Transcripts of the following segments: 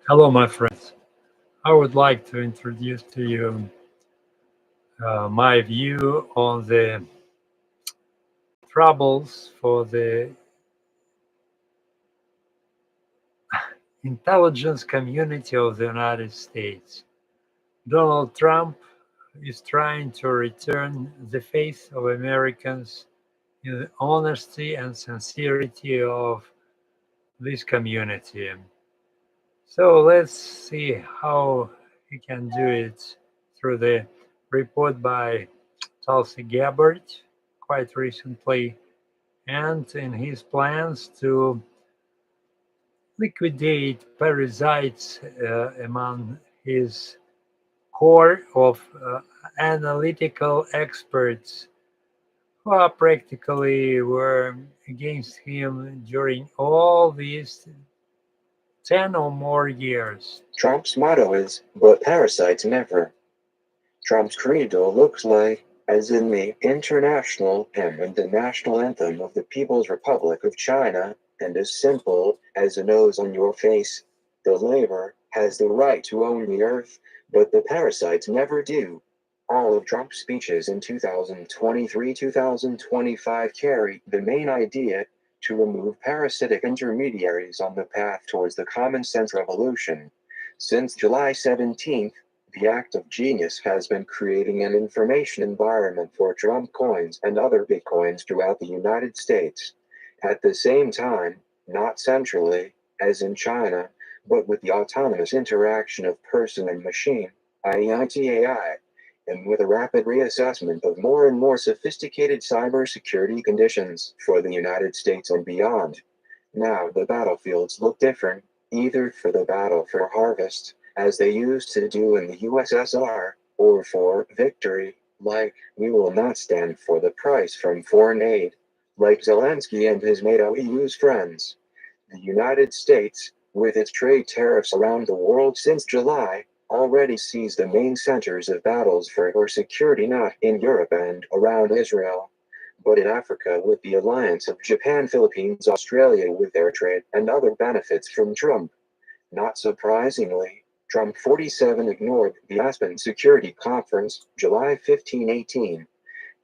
Hello, my friends. I would like to introduce to you my view on the troubles for the intelligence community of the United States. Donald Trump is trying to return the faith of Americans in the honesty and sincerity of this community. So let's see how he can do it through the report by Tulsi Gabbard quite recently, and in his plans to liquidate parasites among his core of analytical experts who are practically were against him during all these 10 or more years. Trump's motto is, "But parasites never." Trump's credo looks like, as in the international hymn and the national anthem of the People's Republic of China, and as simple as a nose on your face. The labor has the right to own the earth, but the parasites never do. All of Trump's speeches in 2023-2025 carry the main idea to remove parasitic intermediaries on the path towards the common sense revolution. Since July 17th, the act of genius has been creating an information environment for Trump coins and other bitcoins throughout the United States. At the same time, not centrally, as in China, but with the autonomous interaction of person and machine, IITAI, and with a rapid reassessment of more and more sophisticated cybersecurity conditions for the United States and beyond. Now the battlefields look different, either for the battle for harvest, as they used to do in the USSR, or for victory, like we will not stand for the price from foreign aid, like Zelensky and his NATO EU's friends. The United States, with its trade tariffs around the world since July, already sees the main centers of battles for security not in Europe and around Israel, but in Africa with the alliance of Japan, Philippines, Australia with their trade and other benefits from Trump. Not surprisingly, Trump 47 ignored the Aspen Security Conference, July 15-18.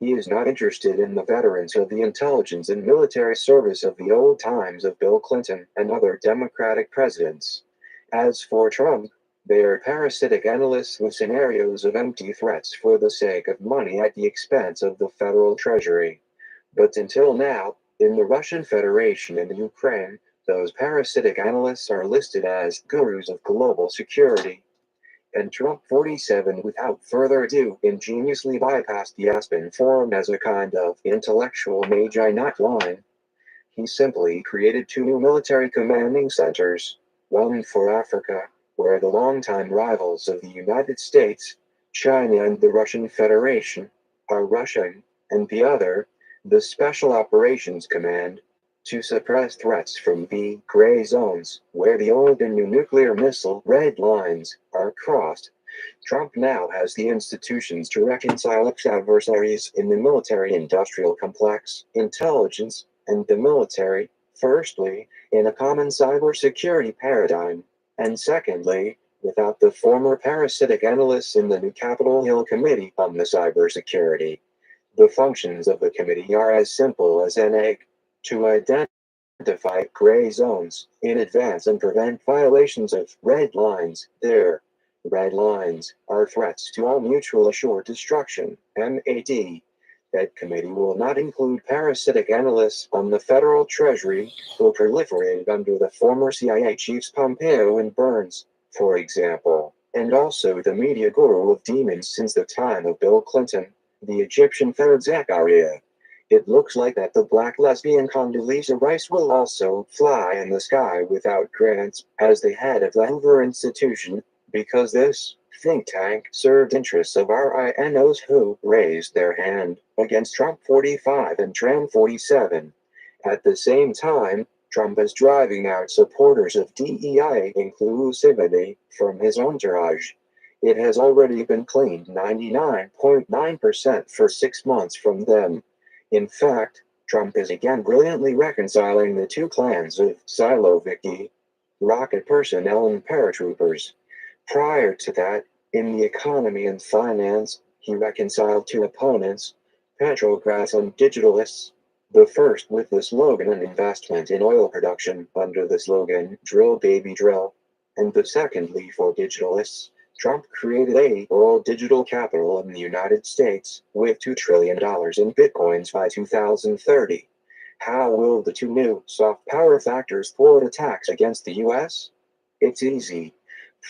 He is not interested in the veterans of the intelligence and military service of the old times of Bill Clinton and other Democratic presidents. As for Trump, they are parasitic analysts with scenarios of empty threats for the sake of money at the expense of the federal treasury. But until now, in the Russian Federation and the Ukraine, those parasitic analysts are listed as gurus of global security. And Trump 47, without further ado, ingeniously bypassed the Aspen Forum as a kind of intellectual magi not line. He simply created two new military commanding centers, one for Africa, where the longtime rivals of the United States, China and the Russian Federation, are rushing, and the other, the Special Operations Command, to suppress threats from the gray zones, where the old and new nuclear missile red lines are crossed. Trump now has the institutions to reconcile its adversaries in the military-industrial complex, intelligence, and the military, firstly, in a common cybersecurity paradigm, and secondly, without the former parasitic analysts in the new Capitol Hill Committee on the Cybersecurity. The functions of the committee are as simple as an egg: to identify gray zones in advance and prevent violations of red lines. Their red lines are threats to all mutual assured destruction, MAD. That committee will not include parasitic analysts on the federal treasury who proliferated under the former CIA chiefs Pompeo and Burns, for example, and also the media guru of demons since the time of Bill Clinton, the Egyptian Ferd Zakaria. It looks like that the black lesbian Condoleezza Rice will also fly in the sky without grants as the head of the Hoover Institution, because this think tank served interests of RINOs who raised their hand against Trump 45 and Tram 47. At the same time, Trump is driving out supporters of DEI inclusivity from his entourage. It has already been cleaned 99.9% for 6 months from them. In fact, Trump is again brilliantly reconciling the two clans of Siloviki. rocket personnel and paratroopers. Prior to that, in the economy and finance, he reconciled two opponents, petrocrats and digitalists. The first with the slogan and investment in oil production under the slogan "Drill Baby Drill," and the secondly for digitalists. Trump created a world digital capital in the United States with $2 trillion in bitcoins by 2030. How will the two new soft power factors thwart attacks against the US? It's easy.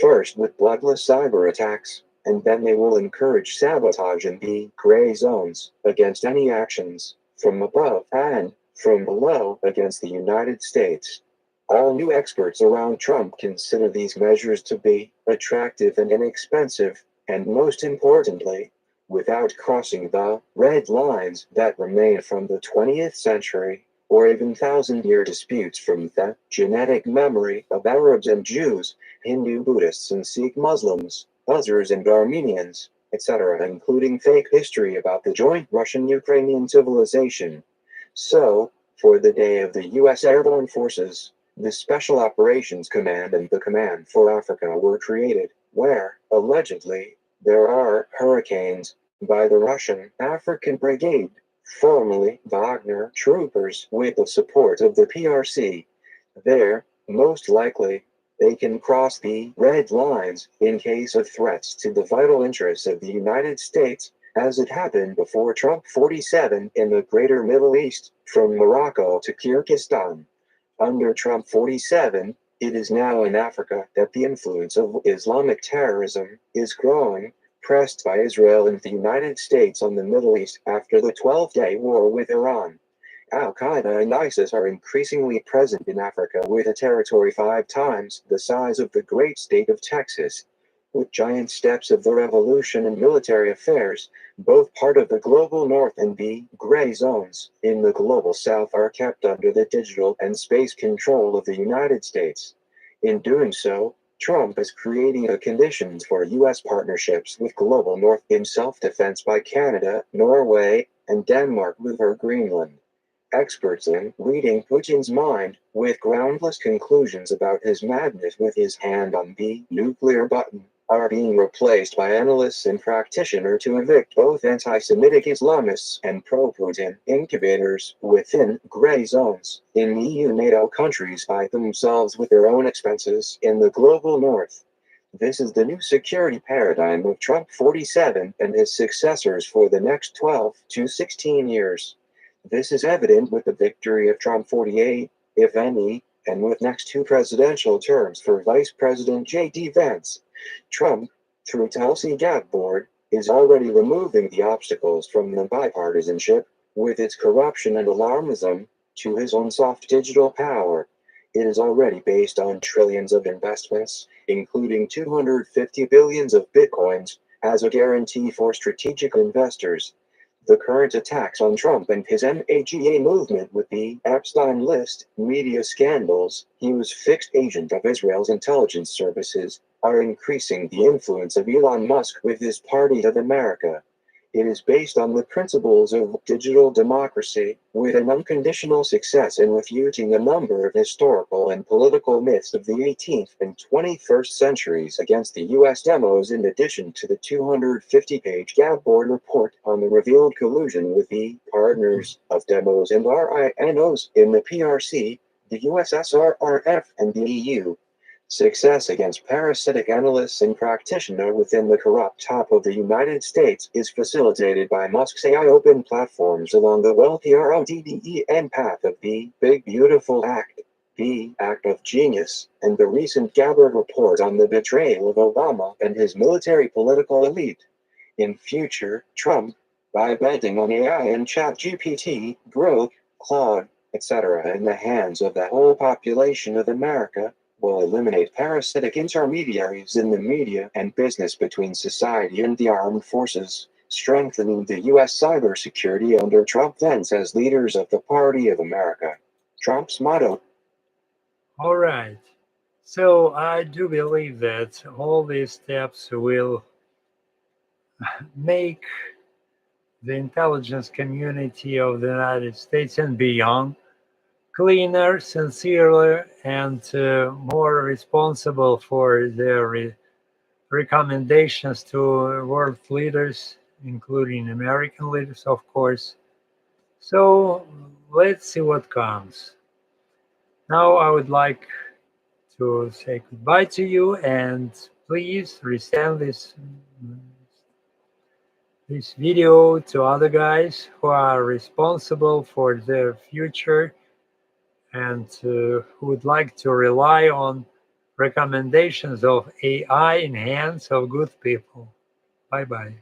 First with bloodless cyber attacks, and then they will encourage sabotage in the gray zones against any actions from above and from below against the United States. All new experts around Trump consider these measures to be attractive and inexpensive, and most importantly, without crossing the red lines that remain from the 20th century, or even thousand-year disputes from the genetic memory of Arabs and Jews, Hindu Buddhists and Sikh Muslims, Uzbeks and Armenians, etc., including fake history about the joint Russian-Ukrainian civilization. So, for the day of the U.S. Airborne Forces, the Special Operations Command and the Command for Africa were created, where, allegedly, there are hurricanes by the Russian African Brigade, formerly Wagner troopers with the support of the PRC. There, most likely, they can cross the red lines in case of threats to the vital interests of the United States, as it happened before Trump 47 in the greater Middle East, from Morocco to Kyrgyzstan. Under Trump 47, it is now in Africa that the influence of Islamic terrorism is growing, pressed by Israel and the United States on the Middle East after the 12-day war with Iran. Al-Qaeda and ISIS are increasingly present in Africa with a territory 5 times the size of the great state of Texas. With giant steps of the revolution and military affairs, both part of the global north and the gray zones in the global south are kept under the digital and space control of the United States. In doing so, Trump is creating the conditions for U.S. partnerships with global north in self-defense by Canada, Norway, and Denmark over Greenland. Experts in reading Putin's mind with groundless conclusions about his madness with his hand on the nuclear button are being replaced by analysts and practitioners to evict both anti-Semitic Islamists and pro-Putin incubators within gray zones in EU-NATO countries by themselves with their own expenses in the global north. This is the new security paradigm of Trump 47 and his successors for the next 12 to 16 years. This is evident with the victory of Trump 48, if any, and with next 2 presidential terms for Vice President J.D. Vance. Trump, through Tulsi Gabbard, is already removing the obstacles from the bipartisanship, with its corruption and alarmism, to his own soft digital power. It is already based on trillions of investments, including 250 billions of bitcoins, as a guarantee for strategic investors. The current attacks on Trump and his MAGA movement with the Epstein List, media scandals, he was fixed agent of Israel's intelligence services, are increasing the influence of Elon Musk with his Party of America. It is based on the principles of digital democracy, with an unconditional success in refuting a number of historical and political myths of the 18th and 21st centuries against the U.S. demos, in addition to the 250-page Gabboard report on the revealed collusion with the partners of Demos and RINOs in the PRC, the USSR, RF, and the EU. Success against parasitic analysts and practitioners within the corrupt top of the United States is facilitated by Musk's AI open platforms along the well-trodden path of the Big Beautiful Act, the Act of Genius, and the recent Gabbard report on the betrayal of Obama and his military political elite. In future, Trump, by betting on AI and ChatGPT, Grok, Claude, etc. in the hands of the whole population of America, will eliminate parasitic intermediaries in the media and business between society and the armed forces, strengthening the U.S. cybersecurity under Trump Vance as leaders of the Party of America. Trump's motto. All right. So I do believe that all these steps will make the intelligence community of the United States and beyond cleaner, sincerely, and more responsible for their recommendations to world leaders, including American leaders, of course. So let's see what comes. Now I would like to say goodbye to you, and please resend this video to other guys who are responsible for their future and who would like to rely on recommendations of AI in hands of good people. Bye-bye.